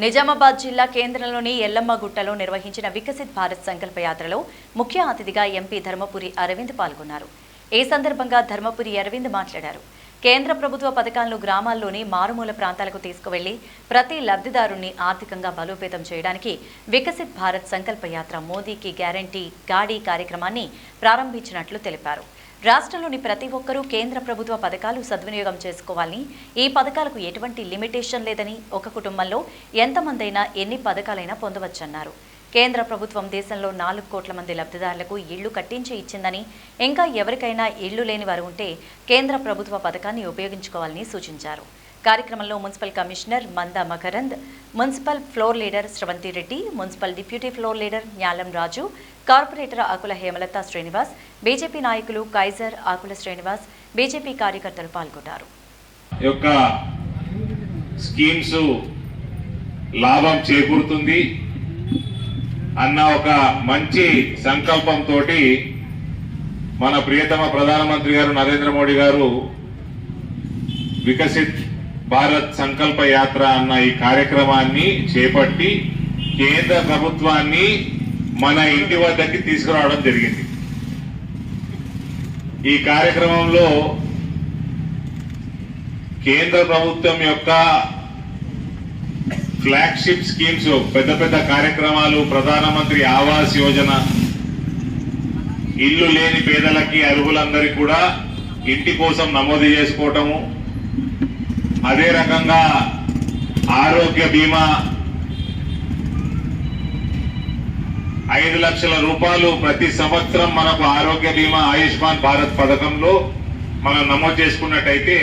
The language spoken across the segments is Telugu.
నిజామాబాద్ జిల్లా కేంద్రంలోని ఎల్లమ్మగుట్టలో నిర్వహించిన వికసిత్ భారత్ సంకల్ప యాత్రలో ముఖ్య అతిథిగా ఎంపీ ధర్మపురి అరవింద్ పాల్గొన్నారు. ఈ సందర్భంగా ధర్మపురి అరవింద్ మాట్లాడారు. కేంద్ర ప్రభుత్వ పథకాలను గ్రామాల్లోని మారుమూల ప్రాంతాలకు తీసుకువెళ్లి ప్రతి లబ్ధిదారుని ఆర్థికంగా బలోపేతం చేయడానికి వికసిత్ భారత్ సంకల్ప యాత్ర మోదీకి గ్యారంటీ గాడి కార్యక్రమాన్ని ప్రారంభించినట్లు తెలిపారు. రాష్ట్రంలోని ప్రతి ఒక్కరూ కేంద్ర ప్రభుత్వ పథకాలు సద్వినియోగం చేసుకోవాలని, ఈ పథకాలకు ఎటువంటి లిమిటేషన్ లేదని, ఒక కుటుంబంలో ఎంతమందైనా ఎన్ని పథకాలైనా పొందవచ్చన్నారు. కేంద్ర ప్రభుత్వం దేశంలో 4 కోట్ల మంది లబ్ధిదారులకు ఇళ్లు కట్టించి ఇచ్చిందని, ఇంకా ఎవరికైనా ఇళ్లు లేని వారు ఉంటే కేంద్ర ప్రభుత్వ పథకాన్ని ఉపయోగించుకోవాలని సూచించారు. కార్యక్రమంలో municipal commissioner Manda Makarand, municipal floor leader Sravanthi Reddy, municipal deputy floor leader Nyalam Raju, corporator Akula Hemalatha Srinivas, BJP నాయకులు కైజర్, ఆకుల శ్రీనివాస్, బీజేపీ కార్యకర్తలు పాల్గొన్నారు. స్కీమ్స్ లాభం చేకూరుతుంది అన్న ఒక మంచి సంకల్పంతో మన ప్రియతమ ప్రధానమంత్రి గారు నరేంద్ర మోడీ గారు వికసిత్ భారత్ సంకల్ప యాత్ర అన్న ఈ కార్యక్రమాన్ని చేపట్టి కేంద్ర ప్రభుత్వాన్ని మన ఇంటి వద్దకి తీసుకురావడం జరిగింది. ఈ కార్యక్రమంలో కేంద్ర ప్రభుత్వం యొక్క ఫ్లాగ్షిప్ స్కీమ్స్, పెద్ద పెద్ద కార్యక్రమాలు, ప్రధానమంత్రి ఆవాస్ యోజన, ఇల్లు లేని పేదలకి అర్హులందరికీ కూడా ఇంటి కోసం నమోదు చేసుకోవటము, అదే రకంగా ఆరోగ్య బీమా 5 లక్షల రూపాయలు ప్రతి సంవత్సరం మనకు ఆరోగ్య బీమా ఆయుష్మాన్ భారత్ పథకంలో మనం నమోదు చేసుకున్నట్టయితే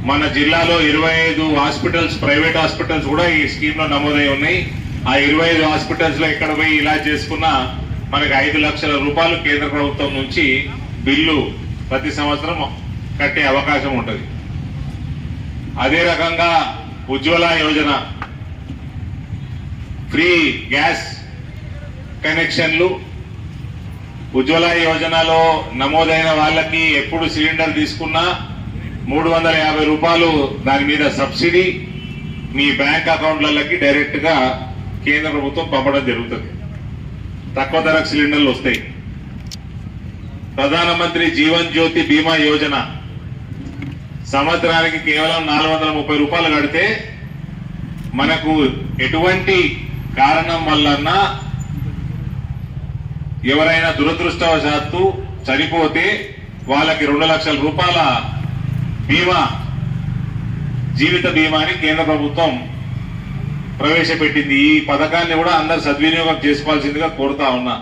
మన జిల్లాలో 25 హాస్పిటల్స్, ప్రైవేట్ హాస్పిటల్స్ కూడా ఈ స్కీమ్ లో నమోదై ఉన్నాయి. ఆ 25 హాస్పిటల్స్ లో ఎక్కడ పోయి ఇలా చేసుకున్నా మనకు 5 లక్షల రూపాయలు కేంద్ర ప్రభుత్వం నుంచి బిల్లు ప్రతి సంవత్సరం కట్టే అవకాశం ఉంటుంది. అదే రకంగా ఉజ్వల యోజన, ఫ్రీ గ్యాస్ కనెక్షన్లు, ఉజ్వల యోజనలో నమోదైన వాళ్ళకి ఎప్పుడు సిలిండర్ తీసుకున్నా 350 రూపాయలు దాని మీద సబ్సిడీ మీ బ్యాంక్ అకౌంట్లకి డైరెక్ట్ గా కేంద్ర ప్రభుత్వం పంపడం జరుగుతుంది. తక్కువ ధరకు సిలిండర్లు వస్తాయి. ప్రధానమంత్రి జీవన్ జ్యోతి బీమా యోజన సంవత్సరానికి కేవలం 430 రూపాయలు కడితే మనకు ఎటువంటి కారణం వల్లన్నా ఎవరైనా దురదృష్టవశాత్తు చనిపోతే వాళ్ళకి 2 లక్షల రూపాయల బీమా, జీవిత బీమాని కేంద్ర ప్రభుత్వం ప్రవేశపెట్టింది. ఈ పథకాన్ని కూడా అందరు సద్వినియోగం చేసుకోవాల్సిందిగా కోరుతా ఉన్నా.